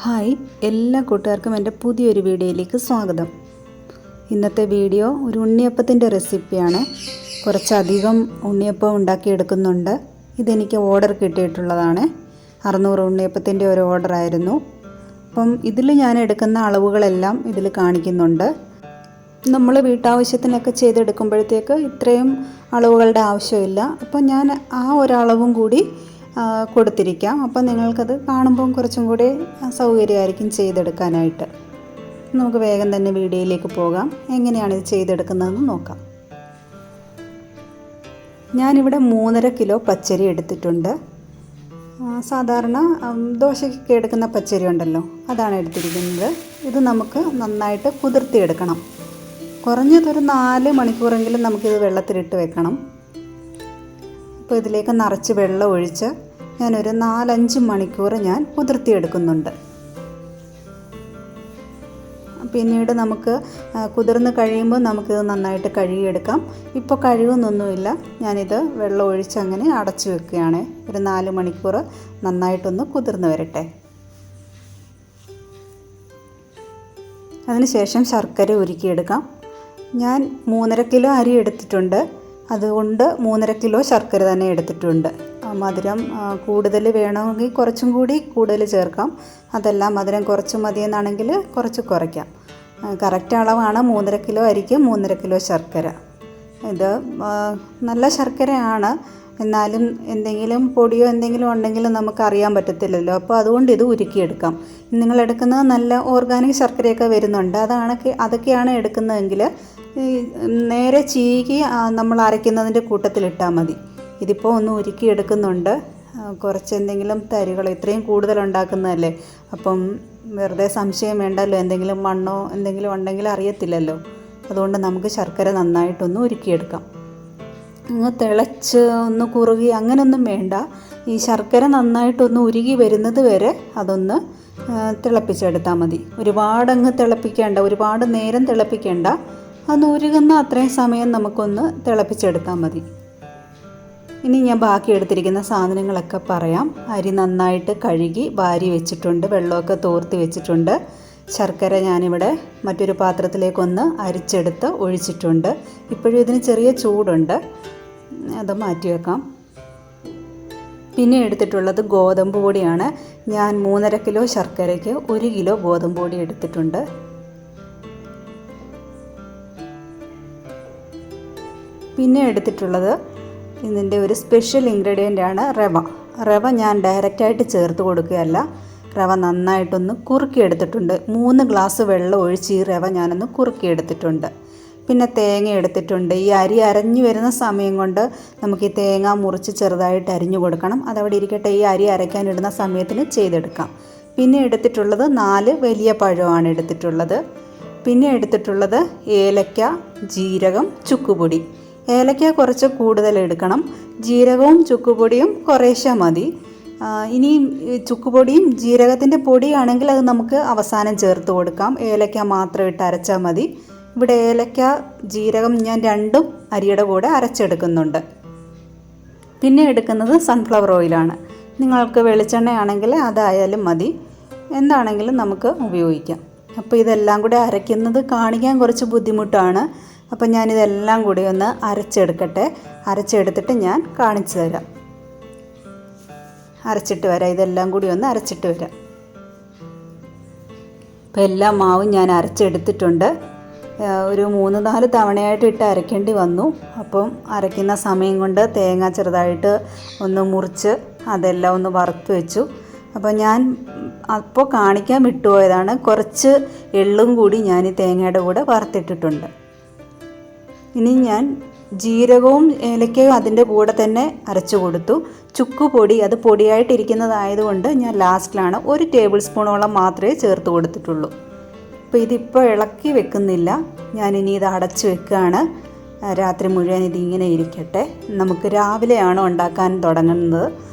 Hi, എല്ലാ കൂട്ടുകാർക്കും എൻ്റെ പുതിയൊരു വീഡിയോയിലേക്ക് സ്വാഗതം. ഇന്നത്തെ വീഡിയോ ഒരു ഉണ്ണിയപ്പത്തിൻ്റെ റെസിപ്പിയാണ്. കുറച്ചധികം ഉണ്ണിയപ്പം ഉണ്ടാക്കിയെടുക്കുന്നുണ്ട്. ഇതെനിക്ക് ഓർഡർ കിട്ടിയിട്ടുള്ളതാണ്. 600 ഉണ്ണിയപ്പത്തിൻ്റെ ഒരു ഓർഡറായിരുന്നു. അപ്പം ഇതിൽ ഞാൻ എടുക്കുന്ന അളവുകളെല്ലാം ഇതിൽ കാണിക്കുന്നുണ്ട്. നമ്മൾ വീട്ടാവശ്യത്തിനൊക്കെ ചെയ്തെടുക്കുമ്പോഴത്തേക്ക് ഇത്രയും അളവുകളുടെ ആവശ്യമില്ല. അപ്പോൾ ഞാൻ ആ ഒരളവും കൂടി കൊടുത്തിരിക്കാം. അപ്പം നിങ്ങൾക്കത് കാണുമ്പം കുറച്ചും കൂടി സൗകര്യമായിരിക്കും ചെയ്തെടുക്കാനായിട്ട്. നമുക്ക് വേഗം തന്നെ വീഡിയോയിലേക്ക് പോകാം. എങ്ങനെയാണ് ഇത് ചെയ്തെടുക്കുന്നതെന്ന് നോക്കാം. ഞാനിവിടെ 3.5 കിലോ പച്ചരി എടുത്തിട്ടുണ്ട്. സാധാരണ ദോശയ്ക്ക് എടുക്കുന്ന പച്ചരി ഉണ്ടല്ലോ, അതാണ് എടുത്തിരിക്കുന്നത്. ഇത് നമുക്ക് നന്നായിട്ട് കുതിർത്തിയെടുക്കണം. കുറഞ്ഞതൊരു 4 മണിക്കൂറെങ്കിലും നമുക്കിത് വെള്ളത്തിലിട്ട് വെക്കണം. അപ്പോൾ ഇതിലേക്ക് നിറച്ച് വെള്ളം ഒഴിച്ച് ഞാനൊരു 4-5 മണിക്കൂർ ഞാൻ കുതിർത്തിയെടുക്കുന്നുണ്ട്. പിന്നീട് നമുക്ക് കുതിർന്ന് കഴിയുമ്പോൾ നമുക്കിത് നന്നായിട്ട് കഴുകിയെടുക്കാം. ഇപ്പോൾ കഴുകുന്നൊന്നുമില്ല, ഞാനിത് വെള്ളം ഒഴിച്ച് അങ്ങനെ അടച്ചു വെക്കുകയാണ്. ഒരു 4 മണിക്കൂർ നന്നായിട്ടൊന്ന് കുതിർന്ന് വരട്ടെ. അതിനുശേഷം ശർക്കര ഉരുക്കിയെടുക്കാം. ഞാൻ 3.5 കിലോ അരി എടുത്തിട്ടുണ്ട്. അതുകൊണ്ട് 3.5 കിലോ ശർക്കര തന്നെ എടുത്തിട്ടുണ്ട്. മധുരം കൂടുതൽ വേണമെങ്കിൽ കുറച്ചും കൂടി കൂടുതൽ ചേർക്കാം. അതല്ല മധുരം കുറച്ച് മതിയെന്നാണെങ്കിൽ കുറച്ച് കുറയ്ക്കാം. കറക്റ്റ് അളവാണ് 3.5 കിലോ അരിക്ക് 3.5 കിലോ ശർക്കര. ഇത് നല്ല ശർക്കരയാണ്, എന്നാലും എന്തെങ്കിലും പൊടിയോ എന്തെങ്കിലും ഉണ്ടെങ്കിലും നമുക്കറിയാൻ പറ്റത്തില്ലല്ലോ. അപ്പോൾ അതുകൊണ്ട് ഇത് ഉരുക്കിയെടുക്കാം. നിങ്ങളെടുക്കുന്നത് നല്ല ഓർഗാനിക് ശർക്കരയൊക്കെ വരുന്നുണ്ട്. അതൊക്കെയാണ് എടുക്കുന്നതെങ്കിൽ നേരെ ചീകി നമ്മൾ അരയ്ക്കുന്നതിൻ്റെ കൂട്ടത്തിലിട്ടാൽ മതി. ഇതിപ്പോൾ ഒന്ന് ഉരുക്കിയെടുക്കുന്നുണ്ട്. കുറച്ച് എന്തെങ്കിലും തരികൾ, ഇത്രയും കൂടുതൽ ഉണ്ടാക്കുന്നതല്ലേ, അപ്പം വെറുതെ സംശയം വേണ്ടല്ലോ. എന്തെങ്കിലും മണ്ണോ എന്തെങ്കിലും ഉണ്ടെങ്കിൽ അറിയത്തില്ലല്ലോ. അതുകൊണ്ട് നമുക്ക് ശർക്കര നന്നായിട്ടൊന്ന് ഉരുക്കിയെടുക്കാം. അങ്ങ് തിളച്ച് ഒന്ന് കുറുകി അങ്ങനെയൊന്നും വേണ്ട. ഈ ശർക്കര നന്നായിട്ടൊന്ന് ഉരുകി വരുന്നത് വരെ അതൊന്ന് തിളപ്പിച്ചെടുത്താൽ മതി. ഒരുപാടങ്ങ് തിളപ്പിക്കേണ്ട, ഒരുപാട് നേരം തിളപ്പിക്കേണ്ട. അതൊന്ന് ഉരുകുന്ന അത്രയും സമയം നമുക്കൊന്ന് തിളപ്പിച്ചെടുത്താൽ മതി. ഇനി ഞാൻ ബാക്കി എടുത്തിരിക്കുന്ന സാധനങ്ങളൊക്കെ പറയാം. അരി നന്നായിട്ട് കഴുകി വാരി വെച്ചിട്ടുണ്ട്, വെള്ളമൊക്കെ തോർത്തി വെച്ചിട്ടുണ്ട്. ശർക്കര ഞാനിവിടെ മറ്റൊരു പാത്രത്തിലേക്കൊന്ന് അരിച്ചെടുത്ത് ഒഴിച്ചിട്ടുണ്ട്. ഇപ്പോഴും ഇതിന് ചെറിയ ചൂടുണ്ട്, അത് മാറ്റി വെക്കാം. പിന്നെ എടുത്തിട്ടുള്ളത് ഗോതമ്പ് പൊടിയാണ്. ഞാൻ 3.5 കിലോ ശർക്കരയ്ക്ക് 1 കിലോ ഗോതമ്പ് പൊടി എടുത്തിട്ടുണ്ട്. പിന്നെ എടുത്തിട്ടുള്ളത് ഇതിൻ്റെ ഒരു സ്പെഷ്യൽ ഇൻഗ്രീഡിയൻ്റ് ആണ് റവ. റവ ഞാൻ ഡയറക്റ്റായിട്ട് ചേർത്ത് കൊടുക്കുകയല്ല, റവ നന്നായിട്ടൊന്ന് കുറുക്കിയെടുത്തിട്ടുണ്ട്. 3 ഗ്ലാസ് വെള്ളം ഒഴിച്ച് ഈ റവ ഞാനൊന്ന് കുറുക്കിയെടുത്തിട്ടുണ്ട്. പിന്നെ തേങ്ങ എടുത്തിട്ടുണ്ട്. ഈ അരി അരഞ്ഞു വരുന്ന സമയം കൊണ്ട് നമുക്ക് ഈ തേങ്ങ മുറിച്ച് ചെറുതായിട്ട് അരിഞ്ഞു കൊടുക്കണം. അതവിടെ ഇരിക്കട്ടെ, ഈ അരി അരയ്ക്കാനിടുന്ന സമയത്തിന് ചെയ്തെടുക്കാം. പിന്നെ എടുത്തിട്ടുള്ളത് 4 വലിയ പഴമാണ് എടുത്തിട്ടുള്ളത്. പിന്നെ എടുത്തിട്ടുള്ളത് ഏലക്ക, ജീരകം, ചുക്കുപൊടി. ഏലക്ക കുറച്ച് കൂടുതൽ എടുക്കണം. ജീരകവും ചുക്കുപൊടിയും കുറേശ്ശെ മതി. ഇനി ചുക്കുപൊടിയും ജീരകത്തിൻ്റെ പൊടിയാണെങ്കിൽ അത് നമുക്ക് അവസാനം ചേർത്ത് കൊടുക്കാം. ഏലക്ക മാത്രം ഇട്ട് അരച്ചാൽ മതി. ഇവിടെ ഏലക്ക, ജീരകം ഞാൻ രണ്ടും അരിയുടെ കൂടെ അരച്ചെടുക്കുന്നുണ്ട്. പിന്നെ എടുക്കുന്നത് സൺഫ്ലവർ ഓയിലാണ്. നിങ്ങൾക്ക് വെളിച്ചെണ്ണയാണെങ്കിൽ അതായാലും മതി, എന്താണെങ്കിലും നമുക്ക് ഉപയോഗിക്കാം. അപ്പോൾ ഇതെല്ലാം കൂടെ അരയ്ക്കുന്നത് കാണിക്കാൻ കുറച്ച് ബുദ്ധിമുട്ടാണ്. അപ്പോൾ ഞാനിതെല്ലാം കൂടി ഒന്ന് അരച്ചെടുക്കട്ടെ. അരച്ചെടുത്തിട്ട് ഞാൻ കാണിച്ചു തരാം. അരച്ചിട്ട് വരാം. ഇതെല്ലാം കൂടി ഒന്ന് അരച്ചിട്ട് വരാം. അപ്പോൾ എല്ലാ മാവും ഞാൻ അരച്ചെടുത്തിട്ടുണ്ട്. ഒരു 3-4 തവണയായിട്ട് ഇട്ട് അരയ്ക്കേണ്ടി വന്നു. അപ്പം അരയ്ക്കുന്ന സമയം കൊണ്ട് തേങ്ങ ചെറുതായിട്ട് ഒന്ന് മുറിച്ച് അതെല്ലാം ഒന്ന് വറുത്ത് വെച്ചു. അപ്പോൾ ഞാൻ അപ്പോൾ കാണിക്കാൻ വിട്ടുപോയതാണ്, കുറച്ച് എള്ളും കൂടി ഞാൻ ഈ തേങ്ങയുടെ കൂടെ വറുത്തിട്ടിട്ടുണ്ട്. ഇനി ഞാൻ ജീരകവും ഏലക്കയും അതിൻ്റെ കൂടെ തന്നെ അരച്ചു കൊടുത്തു. ചുക്കുപൊടി അത് പൊടിയായിട്ടിരിക്കുന്നതായതുകൊണ്ട് ഞാൻ ലാസ്റ്റിലാണ് 1 ടേബിൾ സ്പൂണോളം മാത്രമേ ചേർത്ത് കൊടുത്തിട്ടുള്ളൂ. അപ്പോൾ ഇതിപ്പോൾ ഇളക്കി വെക്കുന്നില്ല, ഞാനിനി ഇത് അടച്ചു വെക്കുകയാണ്. രാത്രി മുഴുവൻ ഇതിങ്ങനെ ഇരിക്കട്ടെ. നമുക്ക് രാവിലെയാണ് ഉണ്ടാക്കാൻ തുടങ്ങുന്നത്,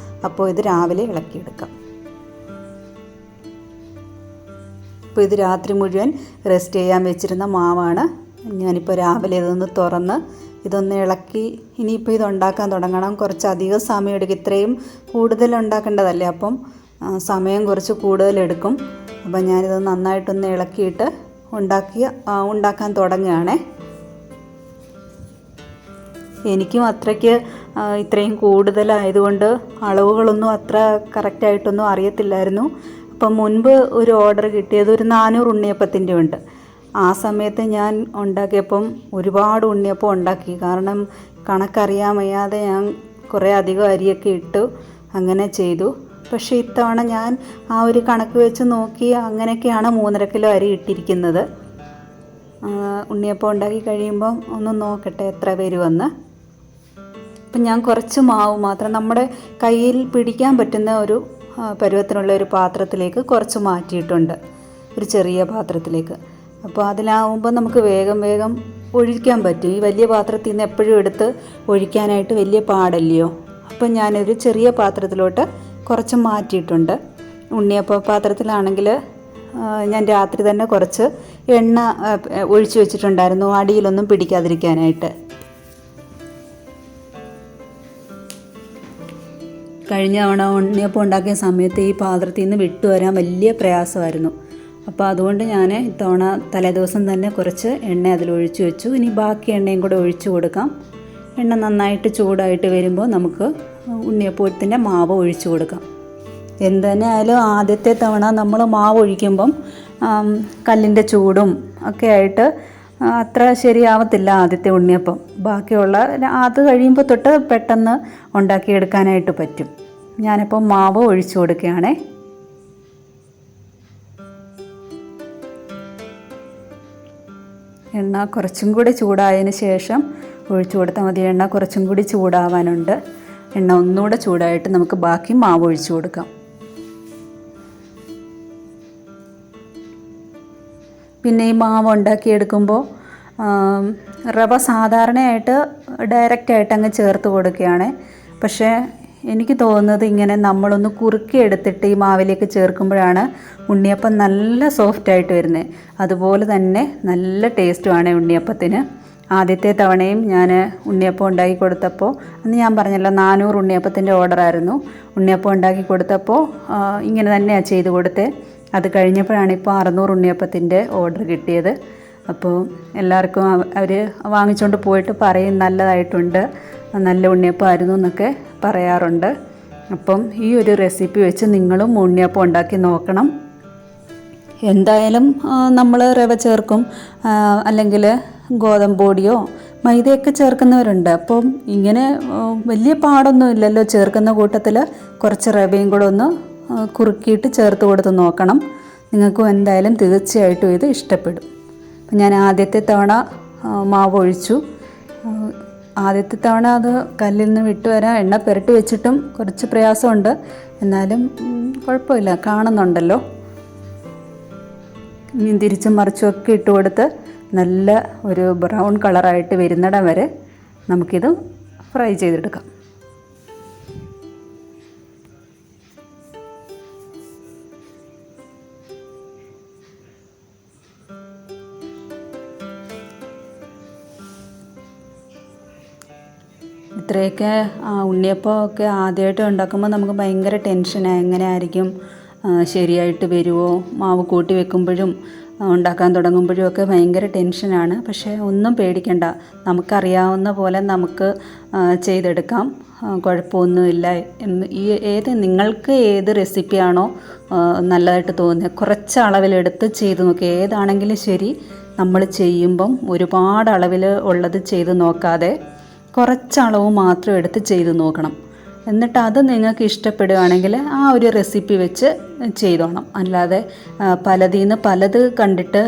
അപ്പോൾ ഇത് രാവിലെ ഇളക്കിയെടുക്കാം. അപ്പോൾ ഇത് രാത്രി മുഴുവൻ റെസ്റ്റ് ചെയ്യാൻ വെച്ചിരുന്ന മാവാണ്. ഞാനിപ്പോൾ രാവിലെ ഇതൊന്ന് തുറന്ന് ഇതൊന്ന് ഇളക്കി ഇനിയിപ്പോൾ ഇതുണ്ടാക്കാൻ തുടങ്ങണം. കുറച്ചധികം സമയം എടുക്കും. ഇത്രയും കൂടുതൽ ഉണ്ടാക്കേണ്ടതല്ലേ, അപ്പം സമയം കുറച്ച് കൂടുതലെടുക്കും. അപ്പോൾ ഞാനിത് നന്നായിട്ടൊന്ന് ഇളക്കിയിട്ട് ഉണ്ടാക്കാൻ തുടങ്ങുകയാണേ. എനിക്കും അത്രയ്ക്ക് ഇത്രയും കൂടുതലായതുകൊണ്ട് അളവുകളൊന്നും അത്ര കറക്റ്റായിട്ടൊന്നും അറിയത്തില്ലായിരുന്നു. അപ്പം മുൻപ് ഒരു ഓർഡർ കിട്ടിയത് ഒരു 400 ഉണ്ണിയപ്പത്തിൻ്റെ ഉണ്ട്. ആ സമയത്ത് ഞാൻ ഉണ്ടാക്കിയപ്പം ഒരുപാട് ഉണ്ണിയപ്പം ഉണ്ടാക്കി. കാരണം കണക്കറിയാൻ വയ്യാതെ ഞാൻ കുറേ അധികം അരിയൊക്കെ ഇട്ടു അങ്ങനെ ചെയ്തു. പക്ഷേ ഇത്തവണ ഞാൻ ആ ഒരു കണക്ക് വെച്ച് നോക്കി അങ്ങനെയൊക്കെയാണ് 3.5 കിലോ അരി ഇട്ടിരിക്കുന്നത്. ഉണ്ണിയപ്പം ഉണ്ടാക്കി കഴിയുമ്പം ഒന്ന് നോക്കട്ടെ എത്ര വരുമെന്ന്. അപ്പം ഞാൻ കുറച്ച് മാവ് മാത്രം നമ്മുടെ കയ്യിൽ പിടിക്കാൻ പറ്റുന്ന ഒരു പരുവത്തിനുള്ള ഒരു പാത്രത്തിലേക്ക് കുറച്ച് മാറ്റിയിട്ടുണ്ട്, ഒരു ചെറിയ പാത്രത്തിലേക്ക്. അപ്പോൾ അതിലാവുമ്പോൾ നമുക്ക് വേഗം ഒഴിക്കാൻ പറ്റും. ഈ വലിയ പാത്രത്തിൽ നിന്ന് എപ്പോഴും എടുത്ത് ഒഴിക്കാനായിട്ട് വലിയ പാടല്ലയോ. അപ്പം ഞാനൊരു ചെറിയ പാത്രത്തിലോട്ട് കുറച്ച് മാറ്റിയിട്ടുണ്ട്. ഉണ്ണിയപ്പ പാത്രത്തിലാണെങ്കിൽ ഞാൻ രാത്രി തന്നെ കുറച്ച് എണ്ണ ഒഴിച്ചു വെച്ചിട്ടുണ്ടായിരുന്നു, അടിയിലൊന്നും പിടിക്കാതിരിക്കാനായിട്ട്. കഴിഞ്ഞ തവണ ഉണ്ണിയപ്പം ഉണ്ടാക്കിയ സമയത്ത് ഈ പാത്രത്തിൽ നിന്ന് വിട്ടു വരാൻ വലിയ പ്രയാസമായിരുന്നു. അപ്പോൾ അതുകൊണ്ട് ഞാൻ ഇത്തവണ തലേദിവസം തന്നെ കുറച്ച് എണ്ണ അതിലൊഴിച്ചു വെച്ചു. ഇനി ബാക്കി എണ്ണയും കൂടെ ഒഴിച്ചു കൊടുക്കാം. എണ്ണ നന്നായിട്ട് ചൂടായിട്ട് വരുമ്പോൾ നമുക്ക് ഉണ്ണിയപ്പത്തിൻ്റെ മാവ് ഒഴിച്ചു കൊടുക്കാം. എന്ത് തന്നെ ആയാലും ആദ്യത്തെ തവണ നമ്മൾ മാവ് ഒഴിക്കുമ്പം കല്ലിൻ്റെ ചൂടും ഒക്കെ ആയിട്ട് അത്ര ശരിയാവത്തില്ല ആദ്യത്തെ ഉണ്ണിയപ്പം. ബാക്കിയുള്ള അത് കഴിയുമ്പോൾ തൊട്ട് പെട്ടെന്ന് ഉണ്ടാക്കിയെടുക്കാനായിട്ട് പറ്റും. ഞാനിപ്പോൾ മാവ് ഒഴിച്ചു കൊടുക്കുകയാണേ. എണ്ണ കുറച്ചും കൂടി ചൂടായതിന് ശേഷം ഒഴിച്ചു കൊടുത്താൽ മതി. എണ്ണ കുറച്ചും കൂടി ചൂടാവാനുണ്ട്. എണ്ണ ഒന്നുകൂടെ ചൂടായിട്ട് നമുക്ക് ബാക്കി മാവ് ഒഴിച്ചു കൊടുക്കാം. പിന്നെ ഈ മാവ് ഉണ്ടാക്കിയെടുക്കുമ്പോൾ റവ സാധാരണയായിട്ട് ഡയറക്റ്റായിട്ട് അങ്ങ് ചേർത്ത് കൊടുക്കുകയാണ്. പക്ഷേ എനിക്ക് തോന്നുന്നത് ഇങ്ങനെ നമ്മളൊന്ന് കുറുക്കി എടുത്തിട്ട് ഈ മാവിലേക്ക് ചേർക്കുമ്പോഴാണ് ഉണ്ണിയപ്പം നല്ല സോഫ്റ്റായിട്ട് വരുന്നത്. അതുപോലെ തന്നെ നല്ല ടേസ്റ്റുമാണ് ഉണ്ണിയപ്പത്തിന്. ആദ്യത്തെ തവണയും ഞാൻ ഉണ്ണിയപ്പം ഉണ്ടാക്കി കൊടുത്തപ്പോൾ, അന്ന് ഞാൻ പറഞ്ഞല്ലോ 400 ഉണ്ണിയപ്പത്തിൻ്റെ ഓർഡറായിരുന്നു. ഉണ്ണിയപ്പം ഉണ്ടാക്കി കൊടുത്തപ്പോൾ ഇങ്ങനെ തന്നെയാണ് ചെയ്ത് കൊടുത്തത്. അത് കഴിഞ്ഞപ്പോഴാണ് ഇപ്പോൾ 600 ഉണ്ണിയപ്പത്തിൻ്റെ ഓർഡർ കിട്ടിയത്. അപ്പോൾ എല്ലാവർക്കും അവർ വാങ്ങിച്ചുകൊണ്ട് പോയിട്ട് പറയും നല്ലതായിട്ടുണ്ട്, നല്ല ഉണ്ണിയപ്പമായിരുന്നു എന്നൊക്കെ പറയാറുണ്ട്. അപ്പം ഈ ഒരു റെസിപ്പി വെച്ച് നിങ്ങളും ഉണ്ണിയപ്പം ഉണ്ടാക്കി നോക്കണം. എന്തായാലും നമ്മൾ റവ ചേർക്കും, അല്ലെങ്കിൽ ഗോതമ്പ് പൊടിയോ മൈദയൊക്കെ ചേർക്കുന്നവരുണ്ട്. അപ്പം ഇങ്ങനെ വലിയ പാടൊന്നും ഇല്ലല്ലോ ചേർക്കുന്ന കൂട്ടത്തിൽ കുറച്ച് റവയും കൂടെ ഒന്ന് കുറുക്കിയിട്ട് ചേർത്ത് കൊടുത്ത് നോക്കണം. നിങ്ങൾക്കും എന്തായാലും തീർച്ചയായിട്ടും ഇത് ഇഷ്ടപ്പെടും. അപ്പം ഞാൻ ആദ്യത്തെ തവണ മാവ് ഒഴിച്ചു. ആദ്യത്തെ തവണ അത് കല്ലിൽ നിന്ന് വിട്ടു വരാൻ എണ്ണ പുരട്ടി വെച്ചിട്ടും കുറച്ച് പ്രയാസമുണ്ട്. എന്നാലും കുഴപ്പമില്ല, കാണുന്നുണ്ടല്ലോ. മീൻ തിരിച്ചും മറിച്ചും ഒക്കെ ഇട്ട് കൊടുത്ത് നല്ല ഒരു ബ്രൗൺ കളറായിട്ട് വരുന്നിടം വരെ നമുക്കിത് ഫ്രൈ ചെയ്തെടുക്കാം. ഇത്രയൊക്കെ ഉണ്ണിയപ്പമൊക്കെ ആദ്യമായിട്ട് ഉണ്ടാക്കുമ്പോൾ നമുക്ക് ഭയങ്കര ടെൻഷനാണ്. എങ്ങനെ ആയിരിക്കും, ശരിയായിട്ട് വരുമോ, മാവ് കൂട്ടി വെക്കുമ്പോഴും ഉണ്ടാക്കാൻ തുടങ്ങുമ്പോഴും ഒക്കെ ഭയങ്കര ടെൻഷനാണ്. പക്ഷേ ഒന്നും പേടിക്കണ്ട, നമുക്കറിയാവുന്ന പോലെ നമുക്ക് ചെയ്തെടുക്കാം, കുഴപ്പമൊന്നുമില്ല. നിങ്ങൾക്ക് ഏത് റെസിപ്പിയാണോ നല്ലതായിട്ട് തോന്നുന്നത് കുറച്ച് അളവിലെടുത്ത് ചെയ്ത് നോക്കുക. ഏതാണെങ്കിലും ശരി, നമ്മൾ ചെയ്യുമ്പം ഒരുപാട് അളവിൽ ഉള്ളത് ചെയ്ത് നോക്കാതെ കുറച്ചളവ് മാത്രം എടുത്ത് ചെയ്ത് നോക്കണം. എന്നിട്ട് അത് നിങ്ങൾക്ക് ഇഷ്ടപ്പെടുകയാണെങ്കിൽ ആ ഒരു റെസിപ്പി വെച്ച് ചെയ്തോണം. അല്ലാതെ പലതിൽ പലത് കണ്ടിട്ട്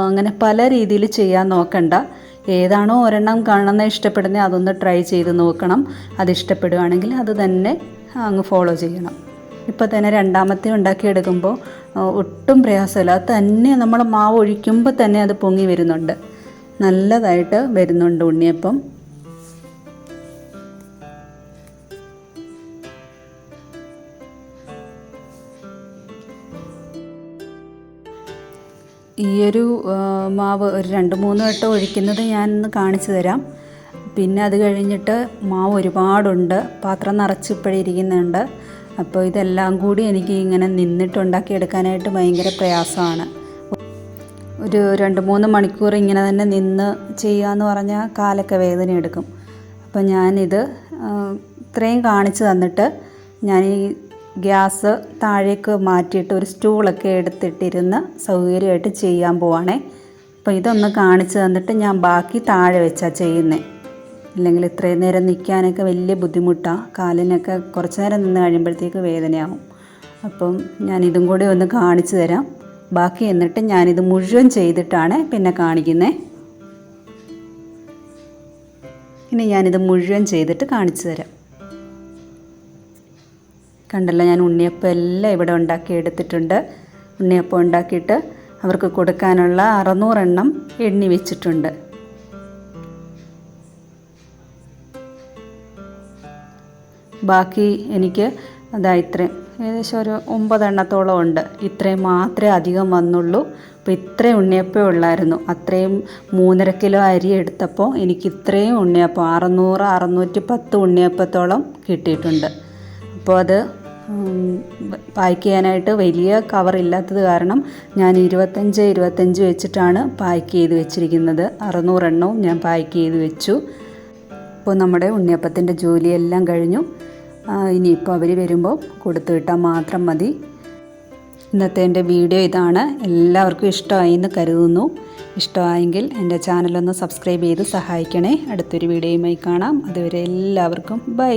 അങ്ങനെ പല രീതിയിൽ ചെയ്യാൻ നോക്കണ്ട. ഏതാണോ ഒരെണ്ണം കാണുന്ന ഇഷ്ടപ്പെടുന്നത് അതൊന്ന് ട്രൈ ചെയ്ത് നോക്കണം. അത് ഇഷ്ടപ്പെടുകയാണെങ്കിൽ അത് തന്നെ അങ്ങ് ഫോളോ ചെയ്യണം. ഇപ്പോൾ തന്നെ രണ്ടാമത്തെ ഉണ്ടാക്കിയെടുക്കുമ്പോൾ ഒട്ടും പ്രയാസമില്ല. അത് തന്നെ നമ്മൾ മാവ് ഒഴിക്കുമ്പോൾ തന്നെ അത് പൊങ്ങി വരുന്നുണ്ട്, നല്ലതായിട്ട് വരുന്നുണ്ട് ഉണ്ണിയപ്പം. ഈയൊരു മാവ് ഒരു 2-3 വട്ടം ഒഴിക്കുന്നത് ഞാനൊന്ന് കാണിച്ചു തരാം. പിന്നെ അത് കഴിഞ്ഞിട്ട് മാവ് ഒരുപാടുണ്ട്, പാത്രം നിറച്ച് ഇപ്പോഴേ ഇരിക്കുന്നുണ്ട്. അപ്പോൾ ഇതെല്ലാം കൂടി എനിക്ക് ഇങ്ങനെ നിന്നിട്ടുണ്ടാക്കിയെടുക്കാനായിട്ട് ഭയങ്കര പ്രയാസമാണ്. ഒരു 2-3 മണിക്കൂർ ഇങ്ങനെ തന്നെ നിന്ന് ചെയ്യാമെന്ന് പറഞ്ഞാൽ കാലൊക്കെ വേദന എടുക്കും. അപ്പോൾ ഞാനിത് ഇത്രയും കാണിച്ചു തന്നിട്ട് ഞാൻ ഈ ഗ്യാസ് താഴേക്ക് മാറ്റിയിട്ട് ഒരു സ്റ്റൂളൊക്കെ എടുത്തിട്ടിരുന്ന് സൗകര്യമായിട്ട് ചെയ്യാൻ പോവാണേ. അപ്പോൾ ഇതൊന്ന് കാണിച്ചു തന്നിട്ട് ഞാൻ ബാക്കി താഴെ വെച്ചാൽ ചെയ്യുന്നത്. ഇല്ലെങ്കിൽ ഇത്രയും നേരം നിൽക്കാനൊക്കെ വലിയ ബുദ്ധിമുട്ടാണ്. കാലിനൊക്കെ കുറച്ച് നേരം നിന്ന് കഴിയുമ്പോഴത്തേക്ക് വേദനയാവും. അപ്പം ഞാനിതും കൂടി ഒന്ന് കാണിച്ചു തരാം. ബാക്കി എന്നിട്ട് ഞാനിത് മുഴുവൻ ചെയ്തിട്ടാണ് പിന്നെ കാണിക്കുന്നത്. ഇനി ഞാനിത് മുഴുവൻ ചെയ്തിട്ട് കാണിച്ചു തരാം. കണ്ടല്ലോ, ഞാൻ ഉണ്ണിയപ്പം എല്ലാം ഇവിടെ ഉണ്ടാക്കി എടുത്തിട്ടുണ്ട്. ഉണ്ണിയപ്പം ഉണ്ടാക്കിയിട്ട് അവർക്ക് കൊടുക്കാനുള്ള 600 എണ്ണം എണ്ണി വെച്ചിട്ടുണ്ട്. ബാക്കി എനിക്ക് അതാ ഇത്രയും ഏകദേശം ഒരു 9 എണ്ണത്തോളം ഉണ്ട്. ഇത്രയും മാത്രമേ അധികം വന്നുള്ളൂ. അപ്പോൾ ഇത്രയും ഉണ്ണിയപ്പേ ഉള്ളായിരുന്നു. അത്രയും 3.5 കിലോ അരി എടുത്തപ്പോൾ എനിക്ക് ഇത്രയും ഉണ്ണിയപ്പം 610 ഉണ്ണിയപ്പത്തോളം കിട്ടിയിട്ടുണ്ട്. അപ്പോൾ അത് പാക്ക് ചെയ്യാനായിട്ട് വലിയ കവറില്ലാത്തത് കാരണം ഞാൻ 25 വെച്ചിട്ടാണ് പാക്ക് ചെയ്ത് വെച്ചിരിക്കുന്നത്. 600 എണ്ണവും ഞാൻ പാക്ക് ചെയ്ത് വെച്ചു. അപ്പോൾ നമ്മുടെ ഉണ്ണിയപ്പത്തിൻ്റെ ജോലിയെല്ലാം കഴിഞ്ഞു. ഇനിയിപ്പോൾ അവർ വരുമ്പോൾ കൊടുത്തു വിട്ടാൽ മാത്രം മതി. ഇന്നത്തെ എൻ്റെ വീഡിയോ ഇതാണ്. എല്ലാവർക്കും ഇഷ്ടമായി എന്ന് കരുതുന്നു. ഇഷ്ടമായെങ്കിൽ എൻ്റെ ചാനലൊന്ന് സബ്സ്ക്രൈബ് ചെയ്ത് സഹായിക്കണേ. അടുത്തൊരു വീഡിയോയുമായി കാണാം. അതുവരെ എല്ലാവർക്കും ബൈ.